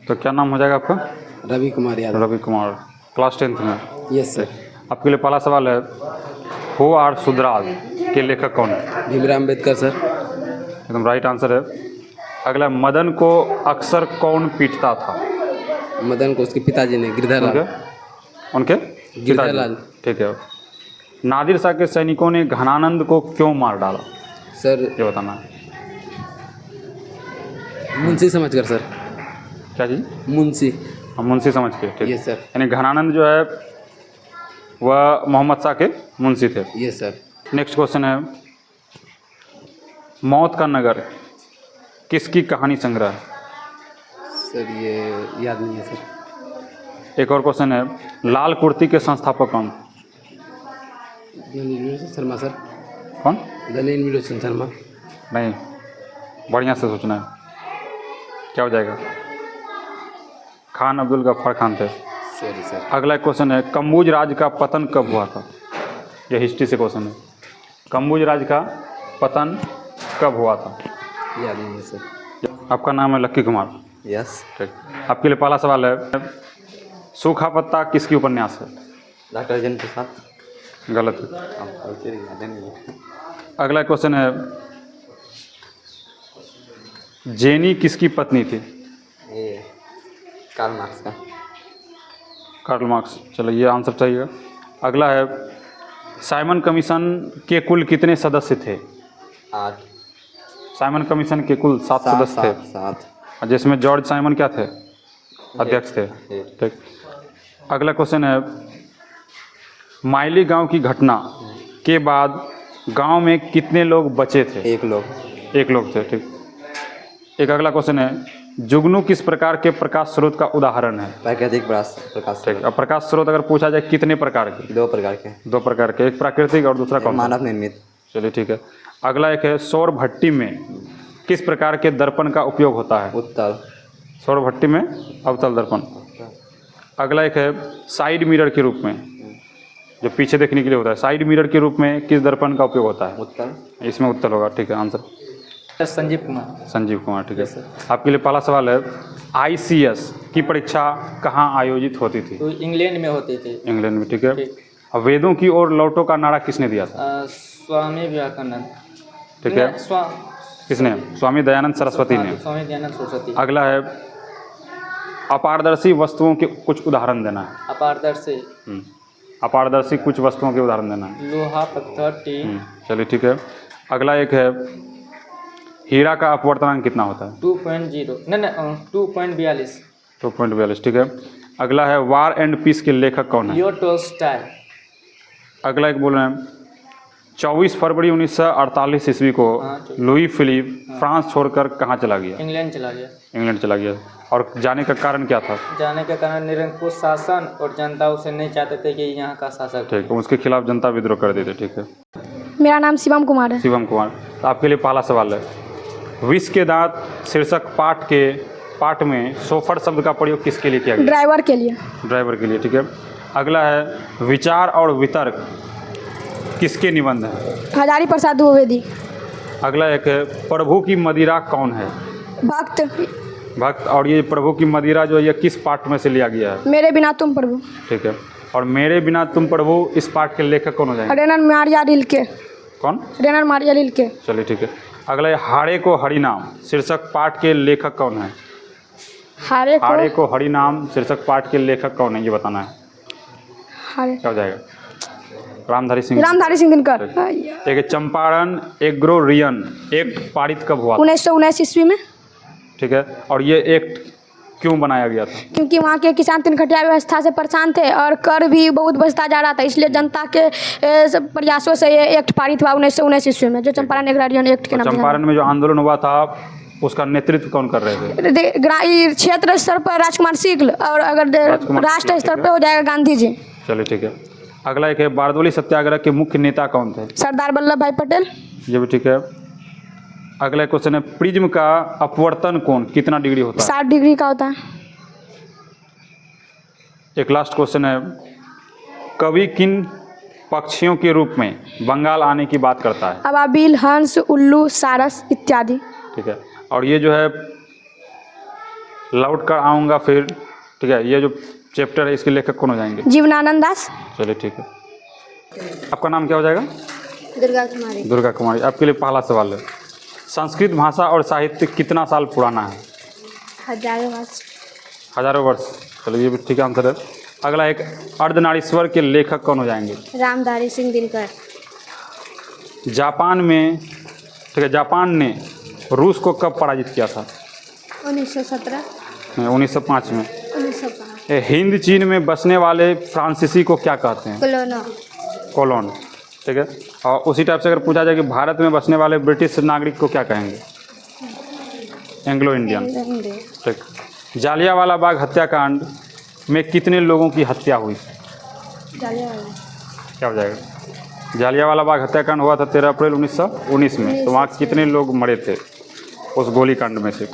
तो क्या नाम हो जाएगा आपका? रवि कुमार यादव। रवि कुमार, क्लास 10th में। Yes sir. आपके लिए पहला सवाल है, हु आर शुद्राज के लेखक कौन है? भीमराव अम्बेडकर सर। एकदम राइट आंसर है। अगला, मदन को अक्सर कौन पीटता था? मदन को उसके पिताजी ने, गिरधरलाल। उनके गिरधरलाल। ठीक है। नादिर शाह के सैनिकों ने घनानंद को क्यों मार डाला? सर ये बताना है। मुंशी समझकर सर। क्या जी? मुंशी। मुंशी समझ के, ठीक। Yes sir. यानी घनानंद जो है वह मोहम्मद शाह के मुंशी थे। Yes sir. नेक्स्ट क्वेश्चन है, मौत का नगर किसकी कहानी संग्रह है? सर ये याद नहीं है सर। एक और क्वेश्चन है, लाल कुर्ती के संस्थापक कौन? शर्मा सर। कौन? दलील विलोचन शर्मा। नहीं, बढ़िया से सोचना है। क्या हो जाएगा? खान अब्दुल गफ्फार खान थे। Sorry sir. अगला क्वेश्चन है, कम्बोज राज का पतन कब हुआ था? यह हिस्ट्री से क्वेश्चन है। कम्बोज राज का पतन कब हुआ था? याद नहीं है सर। आपका नाम है लक्की कुमार। यस। ठीक। आपके लिए पहला सवाल है, सूखा पत्ता किसकी उपन्यास है? डॉक्टर राजेंद्र प्रसाद। गलत है। अगला क्वेश्चन है, जेनी किसकी पत्नी थी? ये कार्ल मार्क्स का। Karl Marx. चलो ये आंसर चाहिए। अगला है, साइमन कमीशन के कुल कितने सदस्य थे? 8। साइमन कमीशन के कुल 7 सदस्य थे, 7। जिसमें जॉर्ज साइमन क्या थे? अध्यक्ष थे। ठीक। अगला क्वेश्चन है, माइली गांव की घटना के बाद गांव में कितने लोग बचे थे? 1 लोग। 1 लोग थे। ठीक। एक अगला क्वेश्चन है, जुगनू किस प्रकार के प्रकाश स्रोत का उदाहरण है? प्राकृतिक प्रकाश। ठीक। अब प्रकाश स्रोत अगर पूछा जाए कितने प्रकार के? 2 प्रकार के। 2 प्रकार के, एक प्राकृतिक और दूसरा कौन? मानव निर्मित। चलिए ठीक है। अगला एक है, सौर भट्टी में किस प्रकार के दर्पण का उपयोग होता है? उत्तल। सौर भट्टी में अवतल दर्पण। अगला एक है, साइड मिरर के रूप में, जो पीछे देखने के लिए होता है, साइड मिरर के रूप में किस दर्पण का उपयोग होता है? उत्तल। इसमें उत्तल होगा। ठीक है आंसर। संजीव कुमार। संजीव कुमार। ठीक है। आपके लिए पहला सवाल है, ICS की परीक्षा कहाँ आयोजित होती थी? तो इंग्लैंड में होती थी। इंग्लैंड में। ठीक है। अब वेदों की ओर लौटो का नारा किसने दिया था? स्वामी विवेकानंद। ठीक है। किसने? स्वामी दयानंद सरस्वती ने। स्वामी दयानंद सरस्वती। अगला है, अपारदर्शी वस्तुओं के कुछ उदाहरण देना है। अपारदर्शी। अपारदर्शी कुछ वस्तुओं के उदाहरण देना है। लोहा, पत्थर, टीन। चलिए ठीक है। अगला एक है, हीरा का अपवर्तनांक कितना होता है? 2.0 नहीं 2.42। 2.42। ठीक है। अगला है, वार एंड पीस के लेखक कौन है? Leo Tolstoy. अगला एक बोल रहे हैं, 24 फरवरी 1948 ईस्वी को लुई फिलिप फ्रांस छोड़कर कहाँ चला गया? इंग्लैंड चला गया। इंग्लैंड चला गया। और जाने का कारण क्या था? जाने के कारण निरंकुश शासन और जनता उसे नहीं चाहते थे कि यहाँ का शासक। ठीक है। उसके खिलाफ जनता विद्रोह कर देते। ठीक है। मेरा नाम शिवम कुमार है। शिवम कुमार। तो आपके लिए पहला सवाल है, विष के दांत शीर्षक पाठ में सोफर शब्द का प्रयोग किसके लिए किया गया? ड्राइवर के लिए। ड्राइवर के लिए। ठीक है। अगला है, विचार और वितर्क किसके निबंध है? हजारी प्रसाद द्विवेदी। अगला एक है, प्रभु की मदिरा कौन है? भक्त। भक्त। और ये प्रभु की मदिरा जो है ये किस पाठ में से लिया गया है? मेरे बिना तुम प्रभु। ठीक है। और मेरे बिना तुम प्रभु, इस पाठ के लेखक कौन हो जाएंगे? रेनर मारिया रिल्के। कौन? रेनर मारिया रिल्के। चलिए ठीक है। अगला है, हाड़े को हरिनाम शीर्षक पाठ के लेखक कौन है? हाड़े को हरिनाम शीर्षक पाठ के लेखक कौन है, ये बताना है। क्या हो जाएगा? रामधारी सिंह दिनकर। एक है, चंपारण एग्रोरियन एक्ट पारित कब हुआ? 1919 ईस्वी में। ठीक है। और ये एक्ट क्यों बनाया गया था? क्योंकि वहाँ के किसान तिनखटिया व्यवस्था से परेशान थे और कर भी बहुत बचता जा रहा था, इसलिए जनता के प्रयासों से ये एक्ट पारित हुआ 1919 ईस्वी में, जो चंपारण एग्रोरियन एक्ट के नाम से। चंपारण में जो आंदोलन हुआ था उसका नेतृत्व कौन कर रहे थे? क्षेत्र स्तर पर राजकुमार सिंह, और अगर राष्ट्र स्तर पर हो जाएगा गांधी जी। चलिए ठीक है। अगला एक है, बारदोली सत्याग्रह के मुख्य नेता कौन थे? सरदार वल्लभ भाई पटेल। ये भी ठीक है। अगला क्वेश्चन है, प्रिज्म का अपवर्तन कोण कितना डिग्री होता है? 60 डिग्री का होता है। एक लास्ट क्वेश्चन है, कवि किन पक्षियों के रूप में बंगाल आने की बात करता है? अबाबिल, हंस, उल्लू, सारस इत्यादि। ठीक है। और ये जो है लौट कर आऊँगा फिर, ठीक है, ये जो चैप्टर है इसके लेखक कौन हो जाएंगे? जीवनानंद दास। चलिए ठीक है। आपका नाम क्या हो जाएगा? दुर्गा कुमारी। दुर्गा कुमारी। आपके लिए पहला सवाल है, संस्कृत भाषा और साहित्य कितना साल पुराना है? हजारों वर्ष। हजारों वर्ष। चलिए ये भी ठीक आंसर है। अगला एक, अर्धनारीश्वर के लेखक कौन हो जाएंगे? रामधारी सिंह दिनकर। जापान में, ठीक है, जापान ने रूस को कब पराजित किया था? 1917। 1905 में। 1905। हिंद चीन में बसने वाले फ्रांसीसी को क्या कहते हैं? कोलोनो। कॉलोन। ठीक है। और उसी टाइप से अगर पूछा जाए कि भारत में बसने वाले ब्रिटिश नागरिक को क्या कहेंगे? Anglo Indian. ठीक। जालियांवाला बाग हत्याकांड में कितने लोगों की हत्या हुई? क्या हो जाएगा? जालियांवाला बाग हत्याकांड हुआ था 13 अप्रैल 1919 में। तो वहाँ कितने लोग मरे थे उस गोलीकांड में से?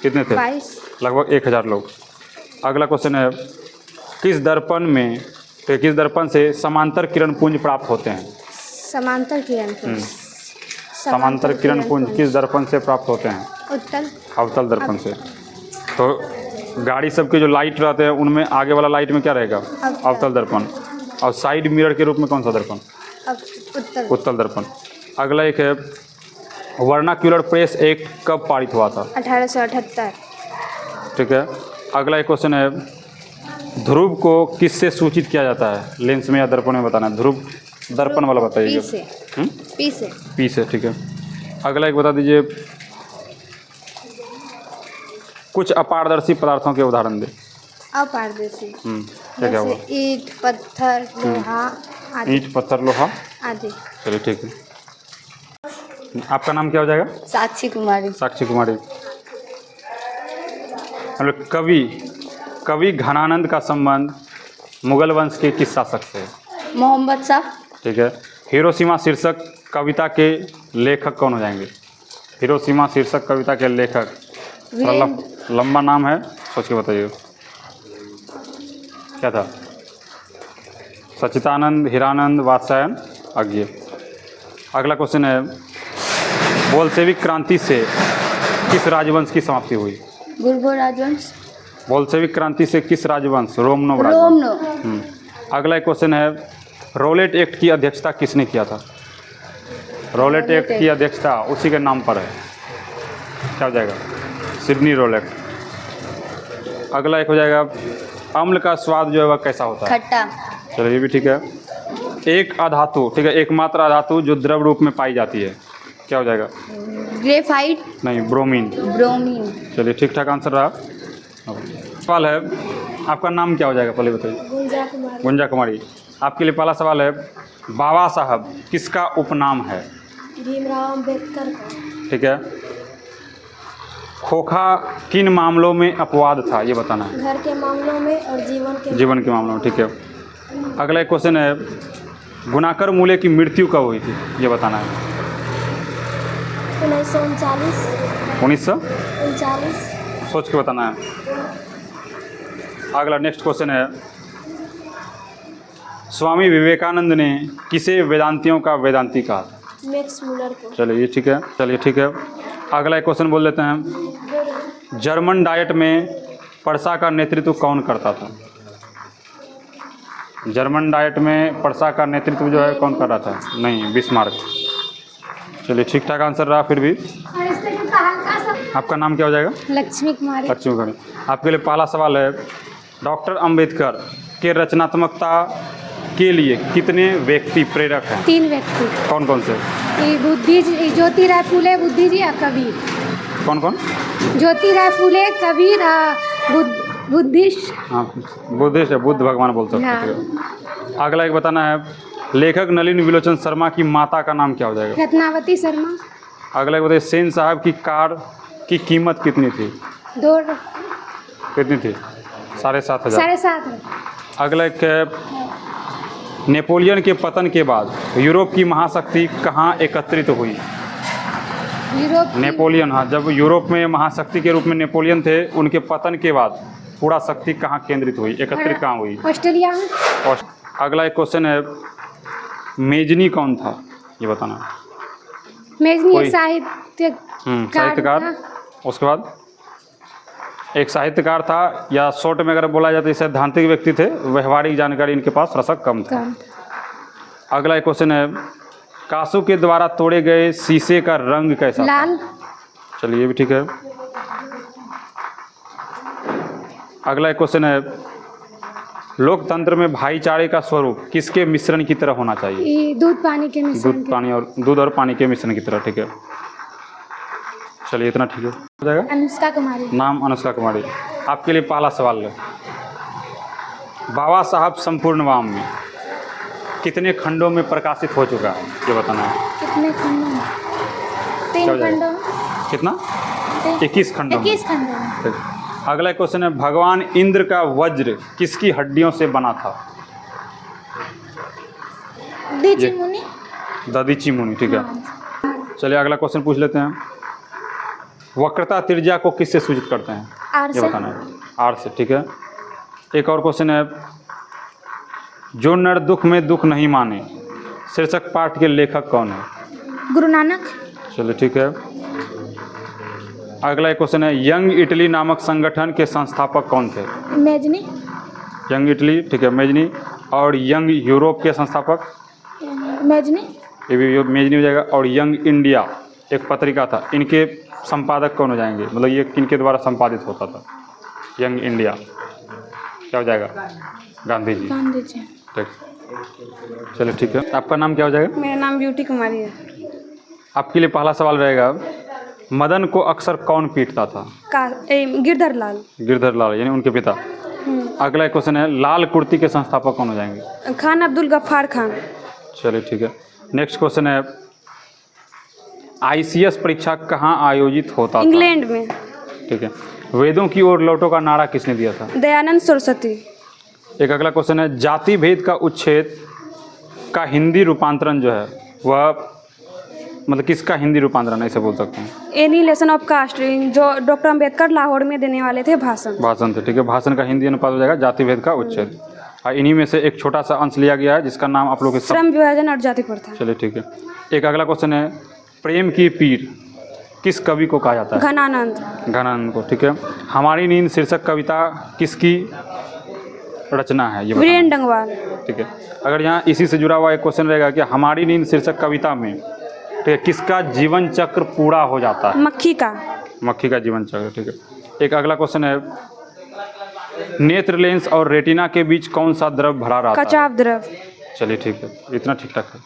कितने थे? 22। लगभग 1000 लोग। अगला क्वेश्चन है, किस दर्पण से समांतर किरण पुंज प्राप्त होते हैं? समांतर किरण पुंज। समांतर किरण पुंज किस दर्पण से प्राप्त होते हैं? अवतल दर्पण से। तो गाड़ी सबके जो लाइट रहते हैं उनमें आगे वाला लाइट में क्या रहेगा? अवतल दर्पण। और साइड मिरर के रूप में कौन सा दर्पण? उत्तल दर्पण। अगला एक है, वर्नाक्यूलर प्रेस एक्ट कब पारित हुआ था? 1878। ठीक है। अगला एक क्वेश्चन है, ध्रुव को किससे सूचित किया जाता है? लेंस में या दर्पण में बताना है। ध्रुव दर्पण वाला बताइएगा। पी से। ठीक है। अगला एक बता दीजिए, कुछ अपारदर्शी पदार्थों के उदाहरण दे। अपारदर्शी क्या हुआ? ईंट, पत्थर, लोहा आदि। ईंट, पत्थर, लोहा आदि। चलिए ठीक है। आपका नाम क्या हो जाएगा? साक्षी कुमारी। साक्षी कुमारी। कवि घनानंद का संबंध मुगल वंश के किस शासक से है? मोहम्मद शाह। ठीक है। हिरोशिमा शीर्षक कविता के लेखक कौन हो जाएंगे? हिरोशिमा शीर्षक कविता के लेखक, लंबा नाम है, सोच के बताइए। क्या था? सच्चिदानंद, हीरानंद, वात्स्यायन, अज्ञेय। अगला क्वेश्चन है, बोल्शेविक क्रांति से किस राजवंश की समाप्ति हुई? बुर्बो राजवंश। बोल्शेविक क्रांति से किस राजवंश? रोमनो राजवंश। अगला क्वेश्चन है, रोलेट एक्ट की अध्यक्षता किसने किया था? रोलेट एक्ट की अध्यक्षता उसी के नाम पर है, क्या हो जाएगा? Sidney Rowlatt. अगला एक हो जाएगा, अम्ल का स्वाद जो है वह कैसा होता है? खट्टा। चलो ये भी ठीक है। एक अधातु, ठीक है, एकमात्र अधातु जो द्रव रूप में पाई जाती है, क्या हो जाएगा? ग्रेफाइट। नहीं, ब्रोमीन। चलिए ठीक ठाक आंसर रहा। सवाल है, आपका नाम क्या हो जाएगा पहले बताइए? गुंजा कुमारी। आपके लिए पहला सवाल है, बाबा साहब किसका उपनाम है? भीमराव अम्बेडकर। ठीक है। खोखा किन मामलों में अपवाद था, ये बताना है। घर के मामलों में और जीवन के मामलों में। ठीक है। अगला एक क्वेश्चन है, गुणाकर मूल्य की मृत्यु कब हुई थी, ये बताना है। 1939। सोच के बताना है। अगला नेक्स्ट क्वेश्चन है, स्वामी विवेकानंद ने किसे वेदांतियों का वेदांती कहा? मैक्स मुलर को। चलिए ठीक है। अगला एक क्वेश्चन बोल लेते हैं, जर्मन डाइट में परसा का नेतृत्व कौन करता था? जर्मन डाइट में परसा का नेतृत्व जो है कौन कर रहा था? नहीं, बिस्मार्क। चलिए ठीक ठाक आंसर रहा फिर भी। आपका नाम क्या हो जाएगा? लक्ष्मी कुमारी। आपके लिए पहला सवाल है, डॉक्टर अंबेडकर के रचनात्मकता के लिए कितने व्यक्ति प्रेरक हैं? 3 व्यक्ति। कौन कौन से? ज्योतिराव फूले, बुद्धि जी और कबीर। कौन? ज्योतिराव फूले, कबीर, बुद्धिस्ट। हाँ, बुद्धिस्ट है, बुद्ध भगवान बोल सकते हैं। अगला एक बताना है, लेखक नलिन विलोचन शर्मा की माता का नाम क्या हो जाएगा? रत्नावती शर्मा। अगला एक बताइए, सेन साहब की कार की कीमत कितनी थी? 2। कितनी थी? 7,500। 7,500। अगला एक, नेपोलियन के पतन के बाद यूरोप की महाशक्ति कहाँ एकत्रित हुई? नेपोलियन, हाँ, जब यूरोप में महाशक्ति के रूप में नेपोलियन थे, उनके पतन के बाद पूरा शक्ति कहाँ केंद्रित हुई, एकत्रित कहाँ हुई? ऑस्ट्रेलिया में। अगला एक क्वेश्चन है, मेजनी कौन था, ये बताना। मेजनी साहित्यकार। उसके बाद एक साहित्यकार था, या शॉर्ट में अगर बोला जाए तो सैद्धांतिक व्यक्ति थे, व्यवहारिक जानकारी इनके पास रसक कम था। अगला एक क्वेश्चन है, कासू के द्वारा तोड़े गए शीशे का रंग कैसा था? लाल। चलिए ये भी ठीक है। अगला एक क्वेश्चन है, लोकतंत्र में भाईचारे का स्वरूप किसके मिश्रण की तरह होना चाहिए? दूध पानी के मिश्रण। दूध और पानी के मिश्रण की तरह, ठीक है। चलिए इतना ठीक है, हो जाएगा। अनुष्का कुमारी। नाम अनुष्का कुमारी। आपके लिए पहला सवाल है, बाबा साहब संपूर्ण वाम में कितने खंडों में प्रकाशित हो चुका है, ये बताना है। कितने खंडों में? 3 खंडों में। कितना? 21 खंडों में। 21 खंडों में। ठीक। अगला क्वेश्चन है, भगवान इंद्र का वज्र किसकी हड्डियों से बना था? दीची मुनि। दधीची मुनि, ठीक है। चलिए अगला क्वेश्चन पूछ लेते हैं, वक्रता त्रिज्या को किससे सूचित करते हैं? आर ये से। बताना है। आर से, ठीक है। एक और क्वेश्चन है, जो नर दुख में दुख नहीं माने शीर्षक पाठ के लेखक कौन है? गुरु नानक। चलिए ठीक है। अगला एक क्वेश्चन है, यंग इटली नामक संगठन के संस्थापक कौन थे? मेजनी। यंग इटली, ठीक है, मेजनी। और यंग यूरोप के संस्थापक? मेजनी। ये भी मेजनी हो जाएगा। और यंग इंडिया एक पत्रिका था, इनके संपादक कौन हो जाएंगे, मतलब ये किनके द्वारा संपादित होता था? यंग इंडिया क्या हो जाएगा? गांधी जी। गांधी जी। ठीक, चलिए ठीक है। आपका नाम क्या हो जाएगा? मेरा नाम ब्यूटी कुमारी है। आपके लिए पहला सवाल रहेगा, मदन को अक्सर कौन पीटता था? गिरधर लाल। गिरधर लाल यानी उनके पिता। अगला क्वेश्चन है, लाल कुर्ती के संस्थापक कौन हो जाएंगे? खान अब्दुल गफ्फार खान। चलिए ठीक है। नेक्स्ट क्वेश्चन है, ICS परीक्षा कहाँ आयोजित होता था? इंग्लैंड में। ठीक है। वेदों की ओर लौटो का नारा किसने दिया था? दयानंद सरस्वती। एक अगला क्वेश्चन है, जाति भेद का उच्छेद का हिंदी रूपांतरण जो है वह मतलब किसका हिंदी रूपांतरण ऐसे बोल सकते हैं? एनिहिलेशन ऑफ कास्ट, जो डॉक्टर अंबेडकर लाहौर में देने वाले थे भाषण थे, ठीक है। भाषण का हिंदी अनुपात हो जाएगा जाति भेद का उच्छेद। और इन्हीं में से एक छोटा सा अंश लिया गया है जिसका नाम आप लोग के श्रम विभाजन और जाति प्रथा। चलिए ठीक है। एक अगला क्वेश्चन है, प्रेम की पीर किस कवि को कहा जाता है? घनानंद को, ठीक है। हमारी नींद शीर्षक कविता किसकी रचना है? ये वीरेन डंगवाल, ठीक है। अगर यहाँ इसी से जुड़ा हुआ एक क्वेश्चन रहेगा कि हमारी नींद शीर्षक कविता में, ठीक है, किसका जीवन चक्र पूरा हो जाता है? मक्खी का जीवन चक्र, ठीक है। एक अगला क्वेश्चन है, नेत्र लेंस और रेटिना के बीच कौन सा द्रव भरा रहता है? कचाव द्रव। चलिए ठीक है, इतना ठीक ठाक है।